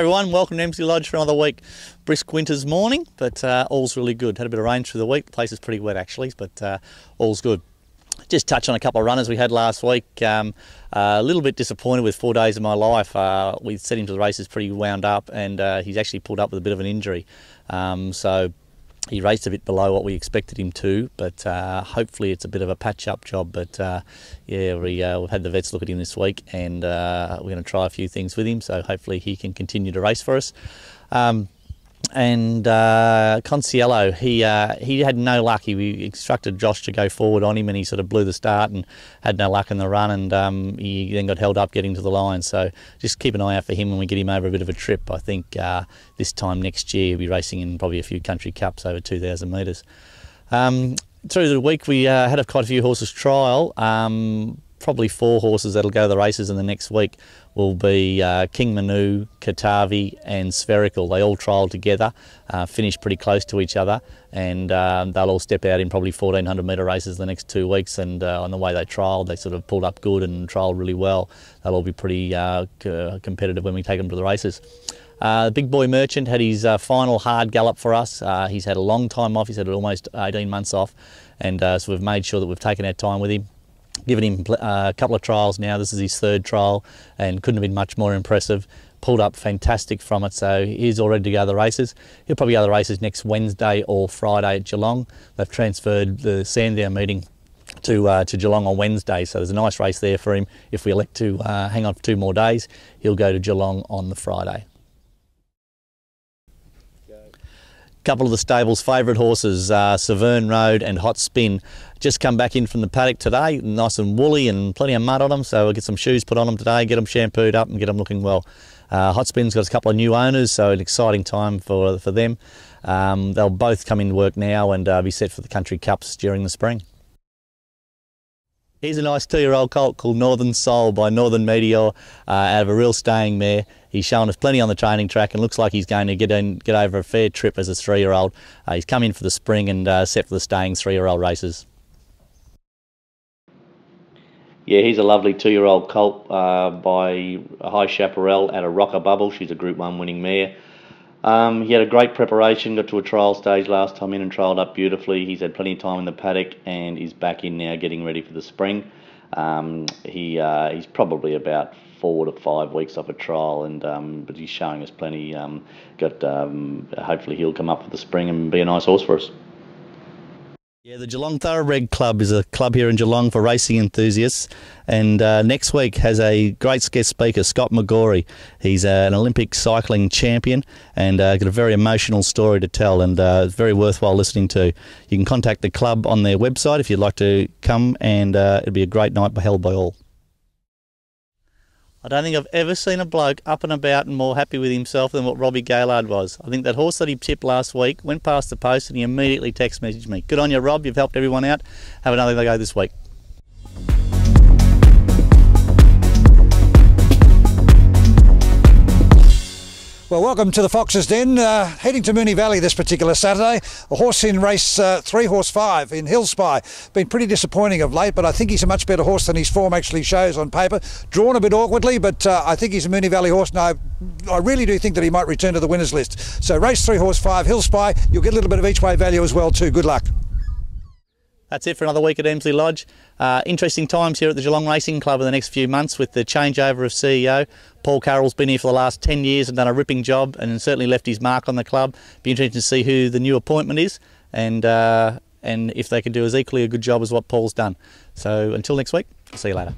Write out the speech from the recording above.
everyone, welcome to Emsley Lodge for another week. Brisk winter's morning, but all's really good. Had a bit of rain through the week. The place is pretty wet actually, but all's good. Just touch on a couple of runners we had last week. A little bit disappointed with 4 days of my life. We set him to the races pretty wound up, and he's actually pulled up with a bit of an injury. So he raced a bit below what we expected him to, but hopefully it's a bit of a patch-up job. But yeah, we've had the vets look at him this week, and we're going to try a few things with him, so hopefully he can continue to race for us. And Conciello, he had no luck. We instructed Josh to go forward on him, and he sort of blew the start and had no luck in the run, and he then got held up getting to the line. So just keep an eye out for him when we get him over a bit of a trip. I think this time next year he'll be racing in probably a few country cups over 2,000 metres. Through the week we had quite a few horses trial. Probably 4 horses that'll go to the races in the next week will be King Manu, Katavi and Spherical. They all trialled together, finished pretty close to each other, and they'll all step out in probably 1,400 metre races the next 2 weeks, and on the way they trialled, they sort of pulled up good and trialled really well. They'll all be pretty competitive when we take them to the races. The Big Boy Merchant had his final hard gallop for us. He's had a long time off. He's had almost 18 months off, and so we've made sure that we've taken our time with him. Given him a couple of trials now. This is his 3rd trial and couldn't have been much more impressive. Pulled up fantastic from it, so he's all ready to go to the races. He'll probably go to the races next Wednesday or Friday at Geelong. They've transferred the Sandown meeting to Geelong on Wednesday, so there's a nice race there for him. If we elect to hang on for 2 more days, he'll go to Geelong on the Friday. Couple of the stable's favourite horses, Severn Road and Hot Spin, just come back in from the paddock today, nice and woolly and plenty of mud on them, so we'll get some shoes put on them today, get them shampooed up and get them looking well. Hot Spin's got a couple of new owners, so an exciting time for them. They'll both come into work now and be set for the country cups during the spring. Here's a nice 2-year-old colt called Northern Soul by Northern Meteor, out of a real staying mare. He's shown us plenty on the training track and looks like he's going to get over a fair trip as a 3-year-old. He's come in for the spring and set for the staying 3-year-old races. Yeah, he's a lovely 2-year-old colt by High Chaparral out of Rocker Bubble. She's a Group 1 winning mare. He had a great preparation, got to a trial stage last time in and trialled up beautifully. He's had plenty of time in the paddock and he's back in now getting ready for the spring. He's probably about 4 to 5 weeks off a trial, and but he's showing us plenty. Hopefully he'll come up for the spring and be a nice horse for us. Yeah, the Geelong Thoroughbred Club is a club here in Geelong for racing enthusiasts, and next week has a great guest speaker, Scott McGorry. He's an Olympic cycling champion and got a very emotional story to tell, and it's very worthwhile listening to. You can contact the club on their website if you'd like to come, and it'll be a great night held by all. I don't think I've ever seen a bloke up and about and more happy with himself than what Rob Gaylard was. I think that horse that he tipped last week went past the post and he immediately text messaged me. Good on you, Rob. You've helped everyone out. Have another go this week. Well, welcome to the Fox's Den. Heading to Moonee Valley this particular Saturday. A horse in race 3, horse 5 in Hill Spy. Been pretty disappointing of late, but I think he's a much better horse than his form actually shows on paper. Drawn a bit awkwardly, but I think he's a Moonee Valley horse. Now, I really do think that he might return to the winners list. So race 3, horse 5, Hill Spy. You'll get a little bit of each way value as well too. Good luck. That's it for another week at Emsley Lodge. Interesting times here at the Geelong Racing Club in the next few months with the changeover of CEO. Paul Carroll's been here for the last 10 years and done a ripping job and certainly left his mark on the club. Be interesting to see who the new appointment is and if they can do as equally a good job as what Paul's done. So until next week, I'll see you later.